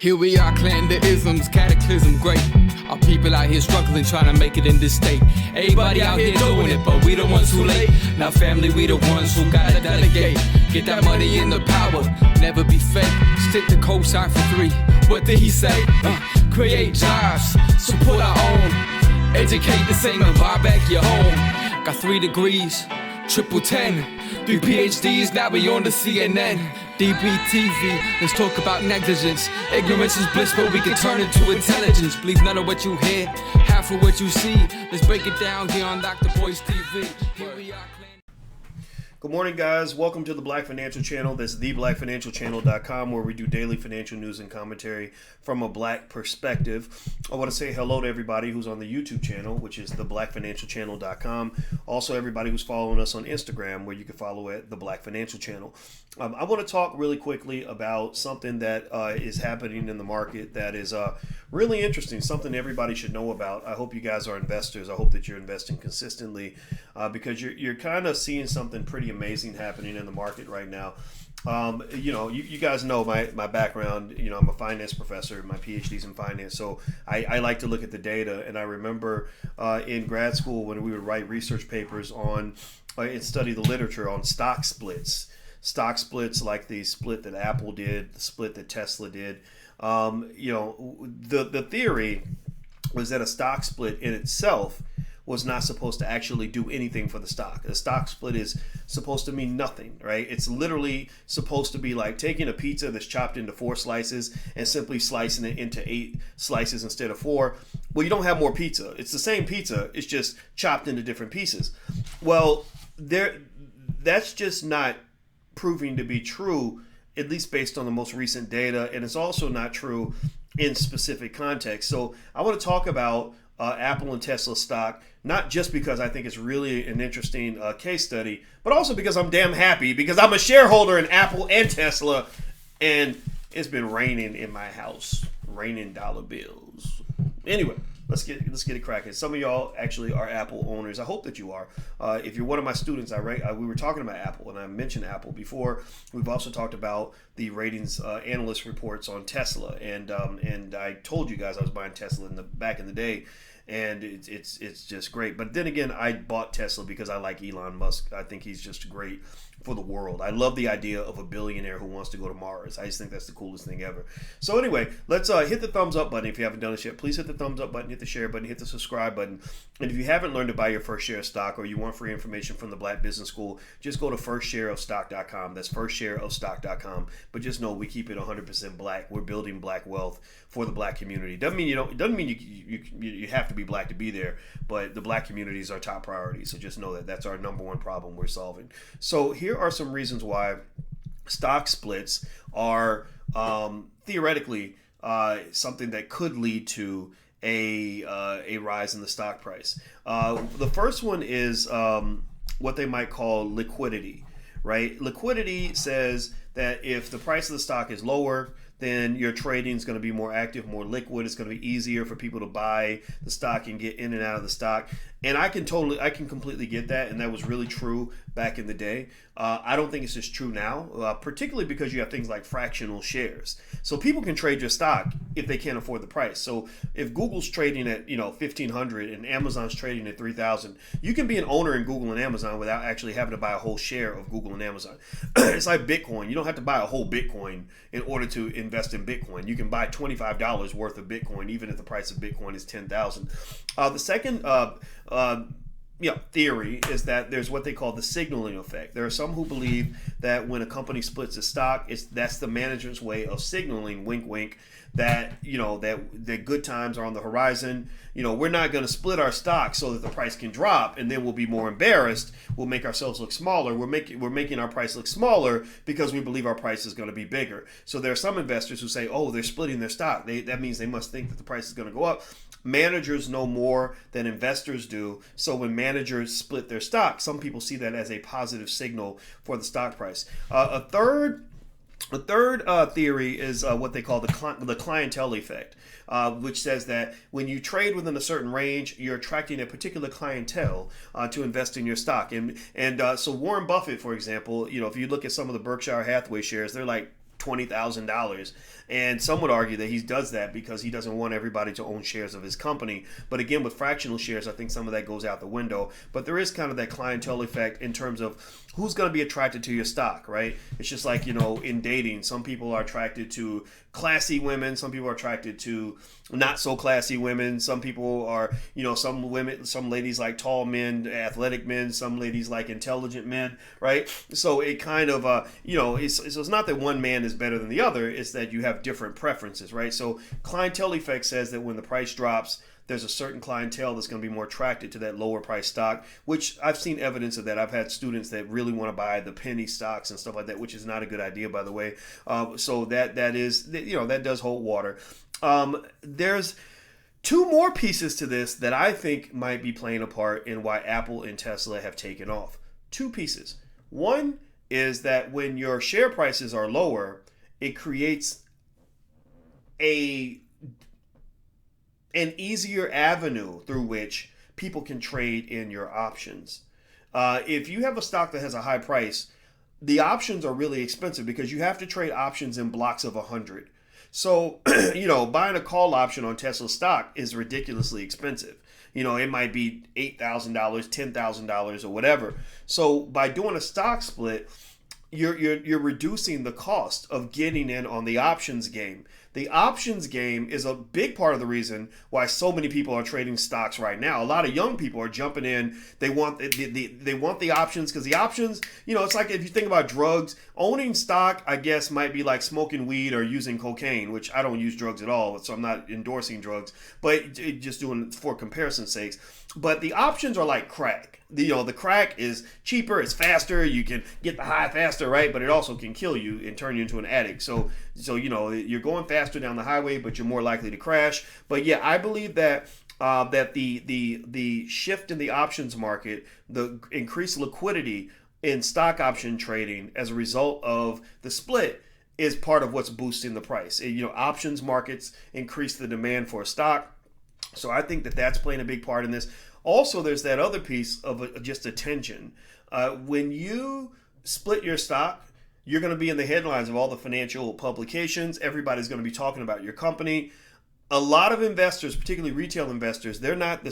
Here we are, clan the isms, cataclysm, great. Our people out here struggling, trying to make it in this state. Everybody out here doing it, but we the ones who late. Now family, we the ones who gotta delegate. Get that money in the power, never be fake. Stick to cosign for 3. What did he say? Create jobs, support our own. Educate the same and buy back your home. Got 3 degrees, triple 10. 3 PhDs, now we on the CNN. DBTV, let's talk about negligence. Ignorance is bliss, but we can turn it to intelligence. Believe none of what you hear, half of what you see. Let's break it down here on Dr. Boyce TV. Here we are. Good morning, guys. Welcome to the Black Financial Channel. That's theblackfinancialchannel.com, where we do daily financial news and commentary from a black perspective. I want to say hello to everybody who's on the YouTube channel, which is theblackfinancialchannel.com. Also, everybody who's following us on Instagram, where you can follow at the Black Financial Channel. I want to talk really quickly about something that is happening in the market that is really interesting, something everybody should know about. I hope you guys are investors. I hope that you're investing consistently because you're kind of seeing something pretty amazing happening in the market right now. You guys know my background. I'm a finance professor. My PhD's in finance, so I like to look at the data. And I remember in grad school when we would write research papers on and study the literature on stock splits. Stock splits like the split that Apple did, the split that Tesla did. The theory was that a stock split in itself was not supposed to actually do anything for the stock. A stock split is supposed to mean nothing, right? It's literally supposed to be like taking a pizza that's chopped into 4 slices and simply slicing it into 8 slices instead of 4. Well, you don't have more pizza. It's the same pizza. It's just chopped into different pieces. Well, that's just not proving to be true, at least based on the most recent data, and it's also not true in specific context. So I want to talk about Apple and Tesla stock, not just because I think it's really an interesting case study, but also because I'm damn happy because I'm a shareholder in Apple and Tesla, and it's been raining in my house, raining dollar bills. Anyway, let's get it cracking. Some of y'all actually are Apple owners. I hope that you are. If you're one of my students, we were talking about Apple, and I mentioned Apple before. We've also talked about the ratings analyst reports on Tesla, and I told you guys I was buying Tesla back in the day, and it's just great. But then again, I bought Tesla because I like Elon Musk. I think he's just great for the world. I love the idea of a billionaire who wants to go to Mars. I just think that's the coolest thing ever. So anyway, let's hit the thumbs up button if you haven't done it yet. Please hit the thumbs up button, hit the share button, hit the subscribe button. And if you haven't learned to buy your first share of stock or you want free information from the Black Business School, just go to firstshareofstock.com. That's firstshareofstock.com. But just know we keep it 100% black. We're building black wealth for the black community. Doesn't mean you have to be black to be there, but the black community is our top priority. So just know that that's our number one problem we're solving. So here are some reasons why stock splits are theoretically something that could lead to a rise in the stock price. The first one is what they might call liquidity, right? Liquidity says that if the price of the stock is lower, then your trading is going to be more active, more liquid. It's going to be easier for people to buy the stock and get in and out of the stock. And I can completely get that. And that was really true back in the day. I don't think it's just true now, particularly because you have things like fractional shares. So people can trade your stock if they can't afford the price. So if Google's trading at, $1,500 and Amazon's trading at $3,000, you can be an owner in Google and Amazon without actually having to buy a whole share of Google and Amazon. It's like Bitcoin. You don't have to buy a whole Bitcoin in order to invest in Bitcoin. You can buy $25 worth of Bitcoin, even if the price of Bitcoin is $10,000. The second theory is that there's what they call the signaling effect. There are some who believe that when a company splits a stock, that's the management's way of signaling, wink, wink, that that good times are on the horizon. We're not going to split our stock so that the price can drop, and then we'll be more embarrassed. We'll make ourselves look smaller. We're making our price look smaller because we believe our price is going to be bigger. So there are some investors who say, oh, they're splitting their stock. That means they must think that the price is going to go up. Managers know more than investors do. So when managers split their stock, some people see that as a positive signal for the stock price. A third theory is what they call the clientele effect, which says that when you trade within a certain range, you're attracting a particular clientele to invest in your stock. And so Warren Buffett, for example, if you look at some of the Berkshire Hathaway shares, they're like $20,000. And some would argue that he does that because he doesn't want everybody to own shares of his company. But again, with fractional shares, I think some of that goes out the window. But there is kind of that clientele effect in terms of who's going to be attracted to your stock, right? It's just like, in dating, some people are attracted to classy women. Some people are attracted to not so classy women. Some people are, some ladies like tall men, athletic men. Some ladies like intelligent men, right? So it kind of, it's not that one man is better than the other. It's that you have different preferences, right? So clientele effect says that when the price drops, there's a certain clientele that's going to be more attracted to that lower price stock, which I've seen evidence of that. I've had students that really want to buy the penny stocks and stuff like that, which is not a good idea, by the way. So that does hold water. There's two more pieces to this that I think might be playing a part in why Apple and Tesla have taken off. Two pieces. One is that when your share prices are lower, it creates an easier avenue through which people can trade in your options. If you have a stock that has a high price, the options are really expensive because you have to trade options in blocks of 100. So, buying a call option on Tesla stock is ridiculously expensive. It might be $8,000, $10,000 or whatever. So by doing a stock split, you're reducing the cost of getting in on the options game. The options game is a big part of the reason why so many people are trading stocks right now. A lot of young people are jumping in. They want the options because the options, it's like if you think about drugs, owning stock, I guess, might be like smoking weed or using cocaine, which I don't use drugs at all, so I'm not endorsing drugs, but just doing it for comparison's sakes. But the options are like crack. The crack is cheaper, it's faster, you can get the high faster, right? But it also can kill you and turn you into an addict. So you're going faster down the highway, but you're more likely to crash. But yeah, I believe that the shift in the options market, the increased liquidity in stock option trading as a result of the split is part of what's boosting the price. Options markets increase the demand for a stock. So I think that that's playing a big part in this. Also, there's that other piece of just attention. When you split your stock, you're going to be in the headlines of all the financial publications. Everybody's going to be talking about your company. A lot of investors, particularly retail investors, they're not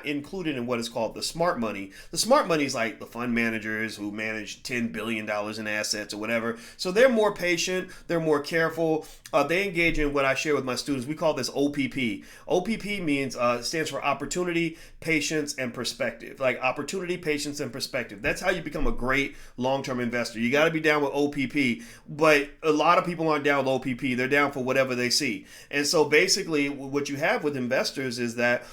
included in what is called the smart money. The smart money is like the fund managers who manage $10 billion in assets or whatever. So they're more patient, they're more careful. They engage in what I share with my students. We call this OPP. OPP means stands for opportunity, patience, and perspective. Like opportunity, patience, and perspective. That's how you become a great long-term investor. You got to be down with OPP, but a lot of people aren't down with OPP. They're down for whatever they see. And so basically what you have with investors is that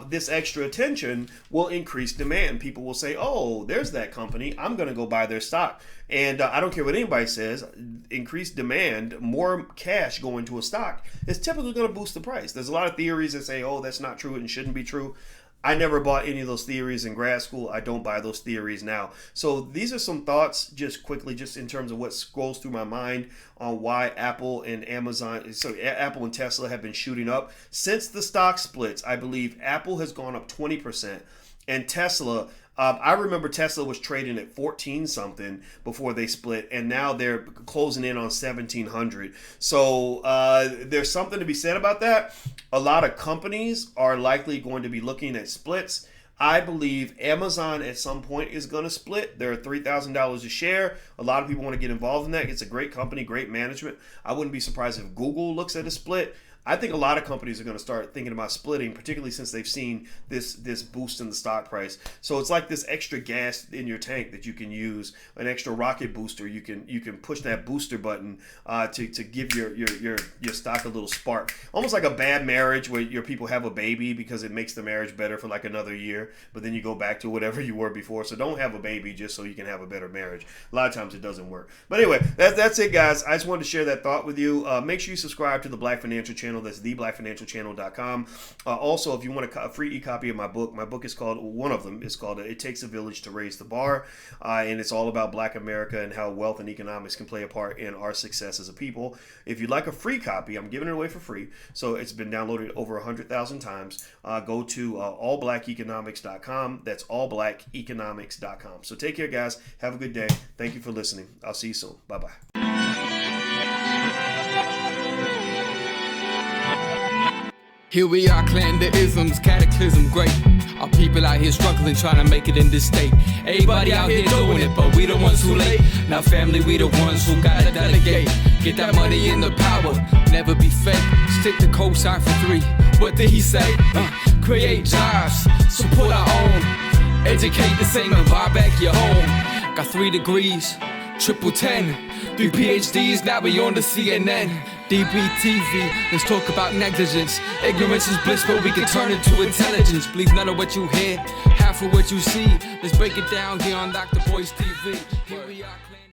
this extra attention will increase demand. People will say, oh, there's that company. I'm going to go buy their stock. And I don't care what anybody says, increased demand, more cash going to a stock is typically going to boost the price. There's a lot of theories that say, oh, that's not true and shouldn't be true. I never bought any of those theories in grad school. I don't buy those theories now. So these are some thoughts just quickly, just in terms of what scrolls through my mind on why Apple and Apple and Tesla have been shooting up. Since the stock splits, I believe Apple has gone up 20% and Tesla, I remember Tesla was trading at 14 something before they split, and now they're closing in on 1700. So there's something to be said about that. A lot of companies are likely going to be looking at splits. I believe Amazon at some point is going to split. They're $3,000 a share. A lot of people want to get involved in that. It's a great company, great management. I wouldn't be surprised if Google looks at a split. I think a lot of companies are going to start thinking about splitting, particularly since they've seen this boost in the stock price. So it's like this extra gas in your tank that you can use, an extra rocket booster. You can push that booster button to give your stock a little spark. Almost like a bad marriage where your people have a baby because it makes the marriage better for like another year, but then you go back to whatever you were before. So don't have a baby just so you can have a better marriage. A lot of times it doesn't work. But anyway, that's it, guys. I just wanted to share that thought with you. Make sure you subscribe to the Black Financial Channel. That's theblackfinancialchannel.com. Also, if you want a free e-copy of my book is called, one of them is called It Takes a Village to Raise the Bar. And it's all about Black America and how wealth and economics can play a part in our success as a people. If you'd like a free copy, I'm giving it away for free. So it's been downloaded over 100,000 times. Go to allblackeconomics.com. That's allblackeconomics.com. So take care, guys. Have a good day. Thank you for listening. I'll see you soon. Bye-bye. Here we are, clan the isms, cataclysm great. Our people out here struggling, trying to make it in this state. Everybody out here doing it, but we the ones who late. Now family, we the ones who gotta delegate. Get that money in the power, never be fake. Stick to cosign for 3. What did he say? Create jobs, support our own. Educate the same and buy back your home. Got 3 degrees, triple 10. 3 PhDs, now we on the CNN. DBTV, let's talk about negligence. Ignorance is bliss, but we can turn it to intelligence. Believe none of what you hear, half of what you see. Let's break it down here on Dr. Boyce TV. Here we are.